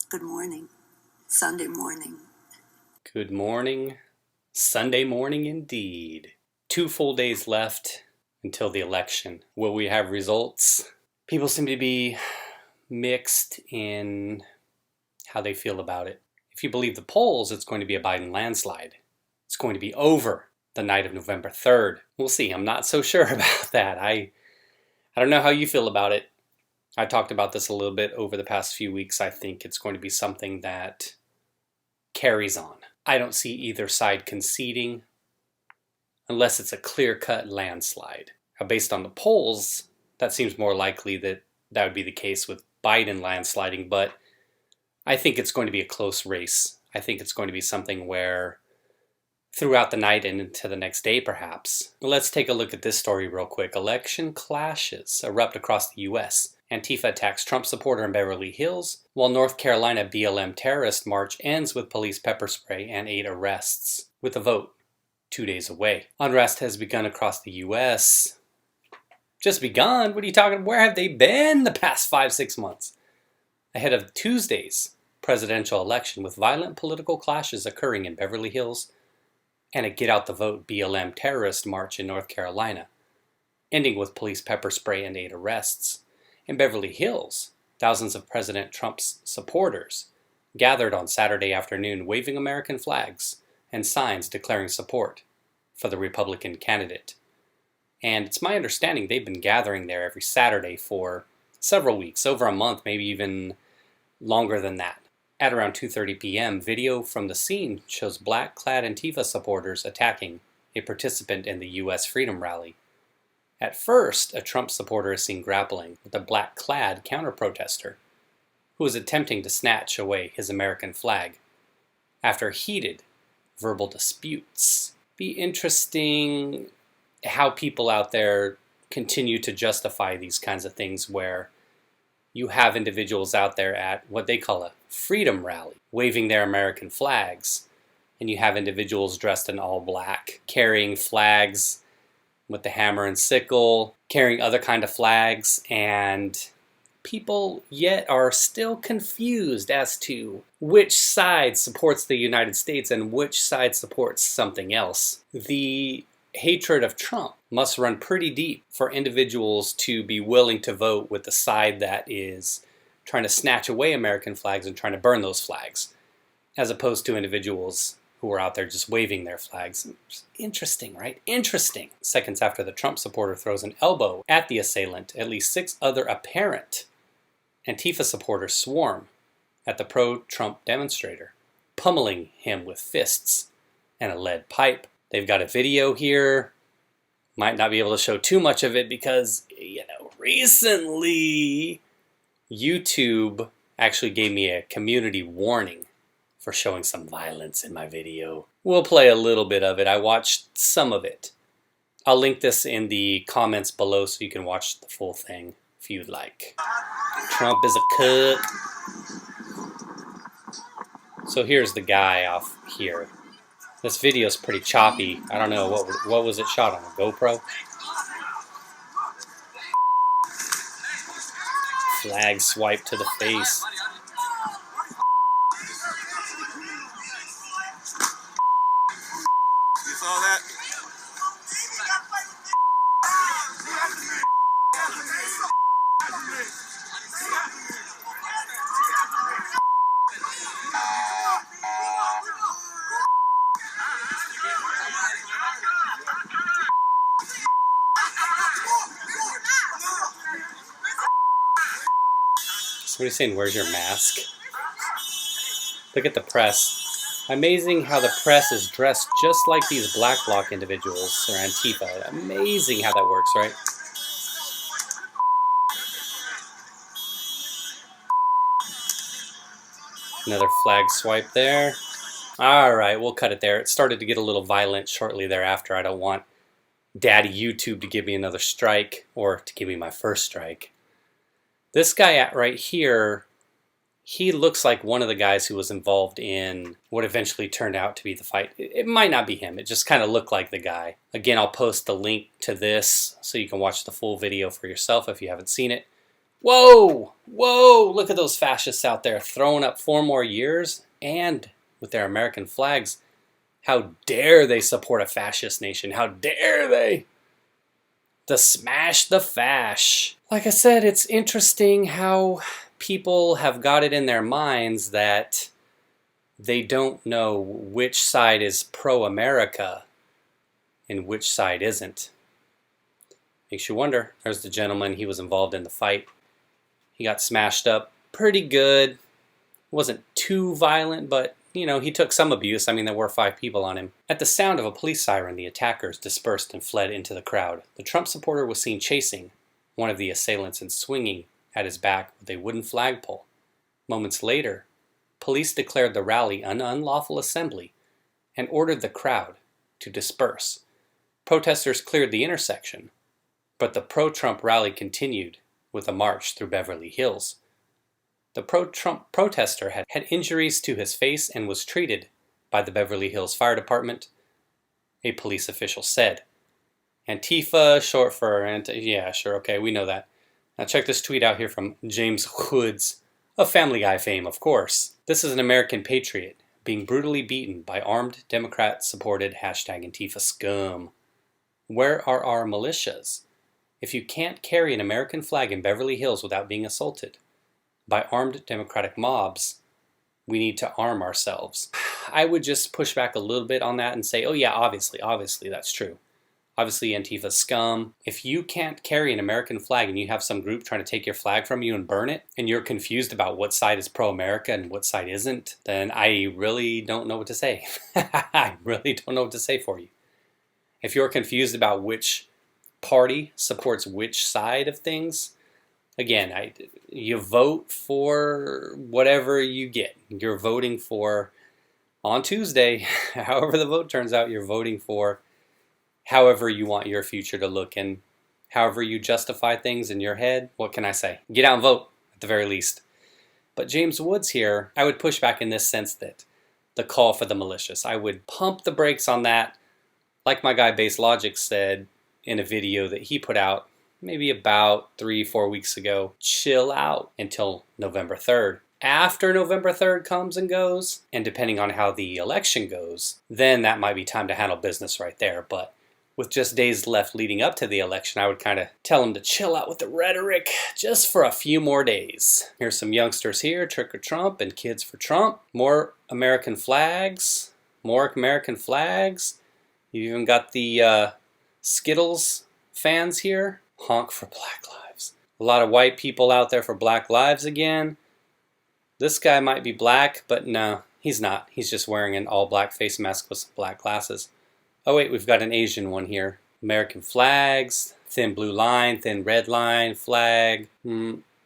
Good morning. Sunday morning. Good morning. Sunday morning indeed. 2 full days left until the election. Will we have results? People seem to be mixed in how they feel about it. If you believe the polls, it's going to be a Biden landslide. It's going to be over the night of November 3rd. We'll see. I'm not so sure about that. I don't know how you feel about it. I talked about this a little bit over the past few weeks. I think it's going to be something that carries on. I don't see either side conceding unless it's a clear-cut landslide. Now, based on the polls, that seems more likely that would be the case with Biden landsliding, but I think it's going to be a close race. I think it's going to be something where throughout the night and into the next day, perhaps. Let's take a look at this story real quick. Election clashes erupt across the U.S. Antifa attacks Trump supporter in Beverly Hills, while North Carolina BLM terrorist march ends with police pepper spray and 8 arrests, with the vote 2 days away. Unrest has begun across the U.S. Just begun? What are you talking about? Where have they been the past 5-6 months? Ahead of Tuesday's presidential election, with violent political clashes occurring in Beverly Hills and a Get Out the Vote BLM terrorist march in North Carolina, ending with police pepper spray and 8 arrests. In Beverly Hills, thousands of President Trump's supporters gathered on Saturday afternoon waving American flags and signs declaring support for the Republican candidate. And it's my understanding they've been gathering there every Saturday for several weeks, over a month, maybe even longer than that. At around 2:30 p.m., video from the scene shows black-clad Antifa supporters attacking a participant in the U.S. Freedom Rally. At first, a Trump supporter is seen grappling with a black-clad counter-protester who is attempting to snatch away his American flag after heated verbal disputes. Be interesting how people out there continue to justify these kinds of things where you have individuals out there at what they call a freedom rally, waving their American flags, and you have individuals dressed in all black, carrying flags with the hammer and sickle, carrying other kind of flags, and people yet are still confused as to which side supports the United States and which side supports something else. The hatred of Trump must run pretty deep for individuals to be willing to vote with the side that is trying to snatch away American flags and trying to burn those flags, as opposed to individuals who are out there just waving their flags. Interesting, right? Interesting. Seconds after the Trump supporter throws an elbow at the assailant, at least 6 other apparent Antifa supporters swarm at the pro-Trump demonstrator, pummeling him with fists and a lead pipe. They've got a video here. Might not be able to show too much of it because, recently YouTube actually gave me a community warning for showing some violence in my video. We'll play a little bit of it. I watched some of it. I'll link this in the comments below so you can watch the full thing if you'd like. Trump is a cook. So here's the guy off here. This video is pretty choppy. I don't know, what was it shot on, a GoPro? Flag swipe to the face. You saw that? Somebody's saying, "Where's your mask?" Look at the press. Amazing how the press is dressed just like these black bloc individuals, or Antifa. Amazing how that works, right? Another flag swipe there. Alright, we'll cut it there. It started to get a little violent shortly thereafter. I don't want Daddy YouTube to give me another strike, or to give me my first strike. This guy right here, he looks like one of the guys who was involved in what eventually turned out to be the fight. It might not be him. It just kind of looked like the guy. Again, I'll post the link to this so you can watch the full video for yourself if you haven't seen it. Whoa! Whoa! Look at those fascists out there throwing up 4 more years and with their American flags. How dare they support a fascist nation? How dare they? To smash the fash. Like I said, it's interesting how people have got it in their minds that they don't know which side is pro-America and which side isn't. Makes you wonder. There's the gentleman, he was involved in the fight. He got smashed up pretty good. Wasn't too violent, but you know, he took some abuse. I mean, there were 5 people on him. At the sound of a police siren, the attackers dispersed and fled into the crowd. The Trump supporter was seen chasing one of the assailants and swinging at his back with a wooden flagpole. Moments later, police declared the rally an unlawful assembly and ordered the crowd to disperse. Protesters cleared the intersection, but the pro-Trump rally continued with a march through Beverly Hills. The pro-Trump protester had injuries to his face and was treated by the Beverly Hills Fire Department, a police official said. Antifa, short for yeah, sure, okay, we know that. Now check this tweet out here from James Woods, of Family Guy fame, of course. This is an American patriot being brutally beaten by armed Democrat-supported #Antifa scum. Where are our militias? If you can't carry an American flag in Beverly Hills without being assaulted by armed Democratic mobs, we need to arm ourselves. I would just push back a little bit on that and say, oh yeah, obviously that's true. Obviously Antifa scum. If you can't carry an American flag and you have some group trying to take your flag from you and burn it, and you're confused about what side is pro-America and what side isn't, then I really don't know what to say. I really don't know what to say for you. If you're confused about which party supports which side of things, again, you vote for whatever you get. You're voting for, on Tuesday, however the vote turns out, you're voting for however you want your future to look, and however you justify things in your head. What can I say? Get out and vote, at the very least. But James Woods here, I would push back in this sense that the call for the malicious, I would pump the brakes on that, like my guy Base Logic said in a video that he put out maybe about 3-4 weeks ago. Chill out until November 3rd. After November 3rd comes and goes, and depending on how the election goes, then that might be time to handle business right there. But with just days left leading up to the election, I would kind of tell them to chill out with the rhetoric just for a few more days. Here's some youngsters here, Trick or Trump and Kids for Trump. More American flags. More American flags. You even got the Skittles fans here. Honk for Black Lives. A lot of white people out there for Black Lives again. This guy might be black, but no, he's not. He's just wearing an all-black face mask with some black glasses. Oh wait, we've got an Asian one here. American flags, thin blue line, thin red line, flag. Wonder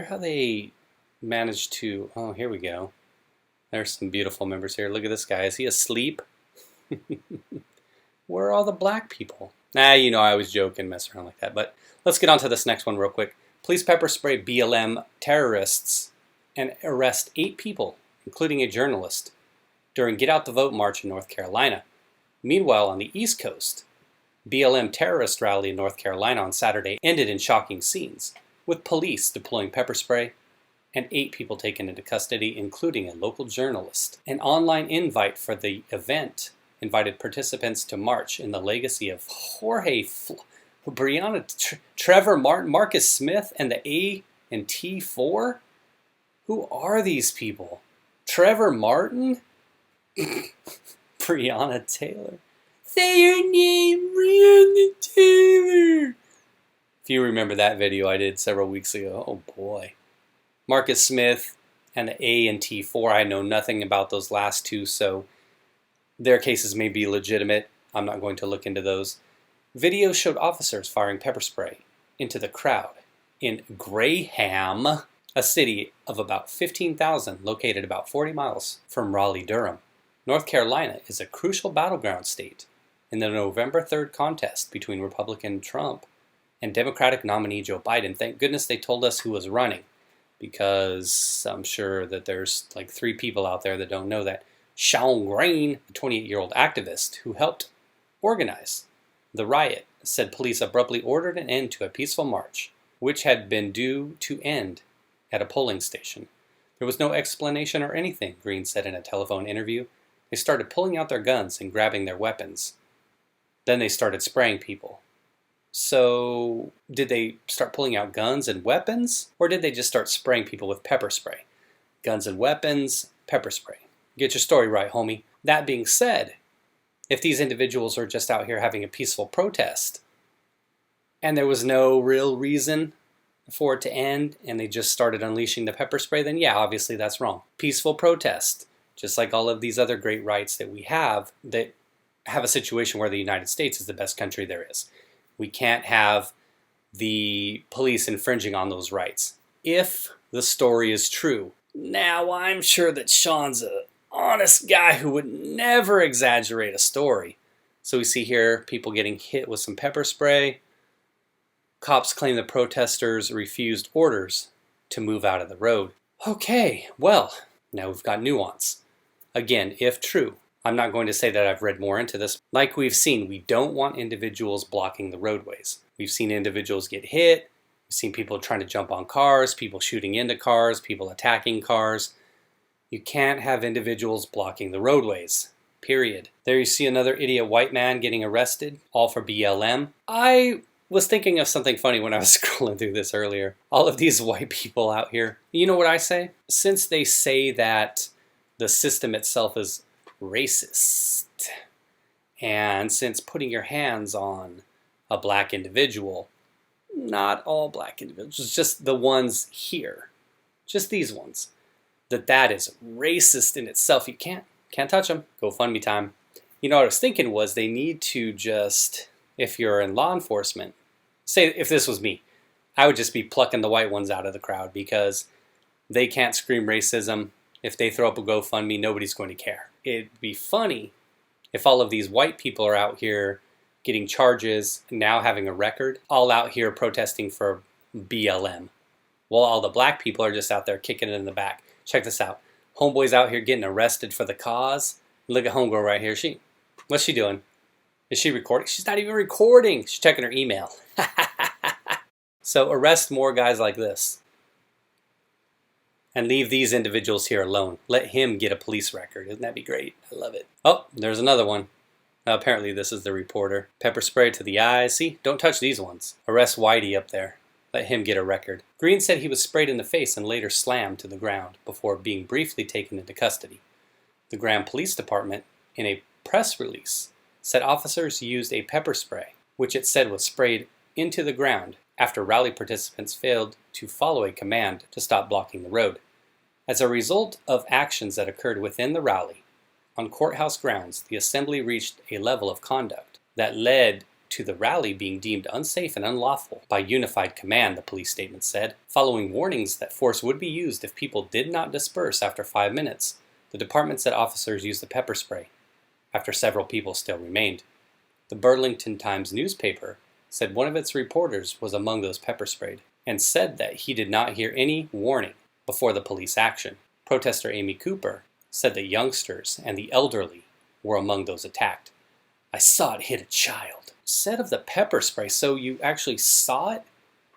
how they managed to, oh, here we go. There's some beautiful members here. Look at this guy. Is he asleep? Where are all the black people? Nah, you know, I was joking, mess around like that. But let's get on to this next one real quick. Police pepper spray BLM terrorists and arrest 8 people, including a journalist, during Get Out the Vote march in North Carolina. Meanwhile, on the East Coast, BLM terrorist rally in North Carolina on Saturday ended in shocking scenes, with police deploying pepper spray and 8 people taken into custody, including a local journalist. An online invite for the event invited participants to march in the legacy of Breonna, Trevor Martin, Marcus Smith, and the A&T4? Who are these people? Trevor Martin? Breonna Taylor. Say your name, Breonna Taylor. If you remember that video I did several weeks ago, oh boy. Marcus Smith and the A&T4, I know nothing about those last two, so their cases may be legitimate. I'm not going to look into those. Videos showed officers firing pepper spray into the crowd in Graham, a city of about 15,000 located about 40 miles from Raleigh-Durham. North Carolina is a crucial battleground state in the November 3rd contest between Republican Trump and Democratic nominee Joe Biden. Thank goodness they told us who was running, because I'm sure that there's like 3 people out there that don't know that. Sean Green, a 28-year-old activist who helped organize the riot, said police abruptly ordered an end to a peaceful march, which had been due to end at a polling station. There was no explanation or anything, Green said in a telephone interview. They started pulling out their guns and grabbing their weapons. Then they started spraying people. So, did they start pulling out guns and weapons? Or did they just start spraying people with pepper spray? Guns and weapons, pepper spray. Get your story right, homie. That being said, if these individuals are just out here having a peaceful protest, and there was no real reason for it to end, and they just started unleashing the pepper spray, then yeah, obviously that's wrong. Peaceful protest, just like all of these other great rights that we have, that have a situation where the United States is the best country there is. We can't have the police infringing on those rights, if the story is true. Now, I'm sure that Sean's an honest guy who would never exaggerate a story. So we see here people getting hit with some pepper spray. Cops claim the protesters refused orders to move out of the road. Okay, well, now we've got nuance. Again, if true, I'm not going to say that I've read more into this. Like we've seen, we don't want individuals blocking the roadways. We've seen individuals get hit. We've seen people trying to jump on cars, people shooting into cars, people attacking cars. You can't have individuals blocking the roadways, period. There you see another idiot white man getting arrested, all for BLM. I was thinking of something funny when I was scrolling through this earlier. All of these white people out here. You know what I say? Since they say that the system itself is racist, and since putting your hands on a black individual, not all black individuals, just the ones here, just these ones, that is racist in itself. You can't touch them. GoFundMe time. You know what I was thinking was they need to just, if you're in law enforcement, say if this was me, I would just be plucking the white ones out of the crowd because they can't scream racism. If they throw up a GoFundMe, nobody's going to care. It'd be funny if all of these white people are out here getting charges, now having a record, all out here protesting for BLM, while all the black people are just out there kicking it in the back. Check this out. Homeboy's out here getting arrested for the cause. Look at homegirl right here. What's she doing? Is she recording? She's not even recording. She's checking her email. So arrest more guys like this. And leave these individuals here alone. Let him get a police record. Isn't that be great? I love it. Oh, there's another one. Apparently this is the reporter. Pepper spray to the eyes. See, don't touch these ones. Arrest Whitey up there. Let him get a record. Green said he was sprayed in the face and later slammed to the ground before being briefly taken into custody. The Graham Police Department, in a press release, said officers used a pepper spray, which it said was sprayed into the ground after rally participants failed to follow a command to stop blocking the road. As a result of actions that occurred within the rally, on courthouse grounds, the assembly reached a level of conduct that led to the rally being deemed unsafe and unlawful by unified command, the police statement said. Following warnings that force would be used if people did not disperse after 5 minutes, the department said officers used the pepper spray after several people still remained. The Burlington Times newspaper said one of its reporters was among those pepper sprayed and said that he did not hear any warning before the police action. Protester Amy Cooper said that youngsters and the elderly were among those attacked. I saw it hit a child. Said of the pepper spray, so you actually saw it?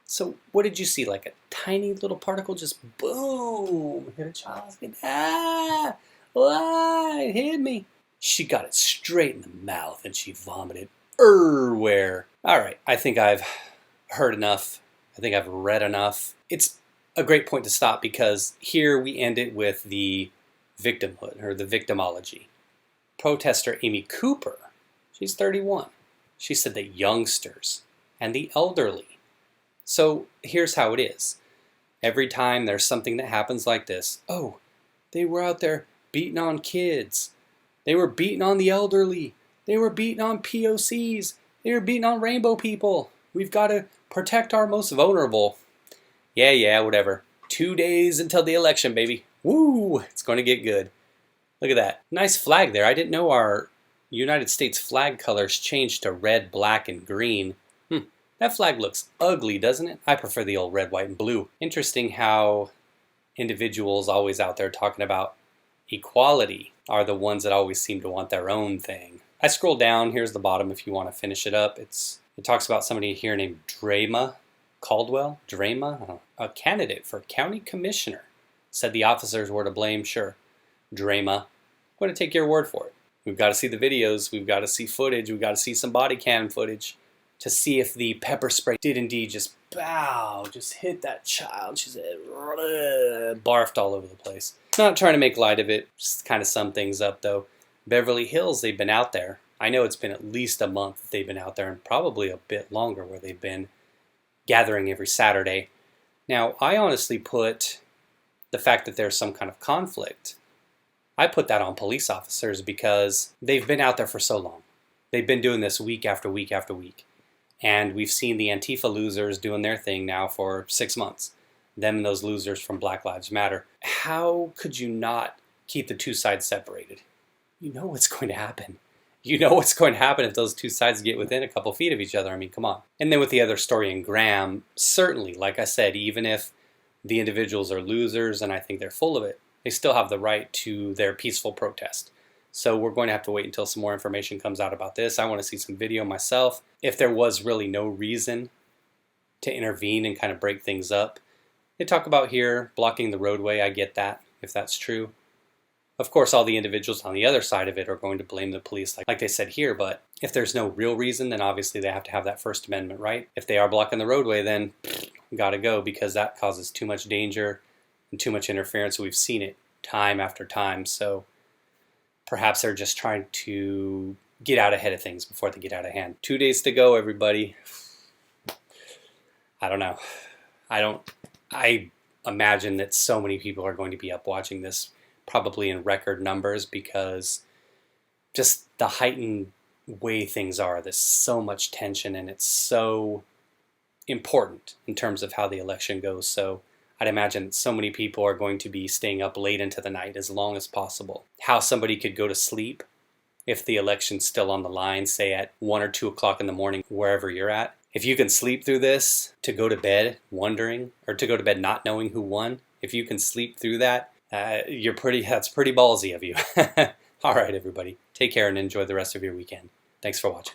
So what did you see? Like a tiny little particle just boom, hit a child. Ah, it hit me. She got it straight in the mouth and she vomited everywhere. All right, I think I've heard enough. I think I've read enough. It's a great point to stop because here we end it with the victimhood or the victimology. Protester Amy Cooper, she's 31. She said that youngsters and the elderly. So here's how it is. Every time there's something that happens like this, oh, they were out there beating on kids. They were beating on the elderly. They were beating on POCs. They were beating on rainbow people. We've got to protect our most vulnerable. Yeah, whatever. 2 days until the election, baby. Woo, it's going to get good. Look at that. Nice flag there. I didn't know our United States flag colors changed to red, black, and green. That flag looks ugly, doesn't it? I prefer the old red, white, and blue. Interesting how individuals always out there talking about equality are the ones that always seem to want their own thing. I scroll down, here's the bottom if you want to finish it up. It talks about somebody here named Drama Caldwell, a candidate for county commissioner, said the officers were to blame. Sure, Drama, I'm going to take your word for it. We've got to see the videos, we've got to see footage, we've got to see some body cam footage to see if the pepper spray did indeed just hit that child. She said, barfed all over the place. Not trying to make light of it, just kind of sum things up though. Beverly Hills, they've been out there. I know it's been at least a month that they've been out there, and probably a bit longer where they've been gathering every Saturday. Now, I honestly put the fact that there's some kind of conflict, I put that on police officers because they've been out there for so long. They've been doing this week after week after week. And we've seen the Antifa losers doing their thing now for 6 months. Them and those losers from Black Lives Matter. How could you not keep the two sides separated? You know what's going to happen. You know what's going to happen if those two sides get within a couple feet of each other. I mean, come on. And then with the other story in Graham, certainly, like I said, even if the individuals are losers and I think they're full of it, they still have the right to their peaceful protest. So we're going to have to wait until some more information comes out about this. I want to see some video myself. If there was really no reason to intervene and kind of break things up. They talk about here blocking the roadway. I get that, if that's true. Of course, all the individuals on the other side of it are going to blame the police, like they said here, but if there's no real reason, then obviously they have to have that First Amendment right. If they are blocking the roadway, then gotta go, because that causes too much danger and too much interference. We've seen it time after time, so perhaps they're just trying to get out ahead of things before they get out of hand. 2 days to go, everybody. I don't know. I imagine that so many people are going to be up watching this, probably in record numbers, because just the heightened way things are, there's so much tension and it's so important in terms of how the election goes. So I'd imagine that so many people are going to be staying up late into the night as long as possible. How somebody could go to sleep if the election's still on the line, say at 1 or 2 o'clock in the morning, wherever you're at. If you can sleep through this, to go to bed wondering, or to go to bed not knowing who won, if you can sleep through that, that's pretty ballsy of you. All right, everybody. Take care and enjoy the rest of your weekend. Thanks for watching.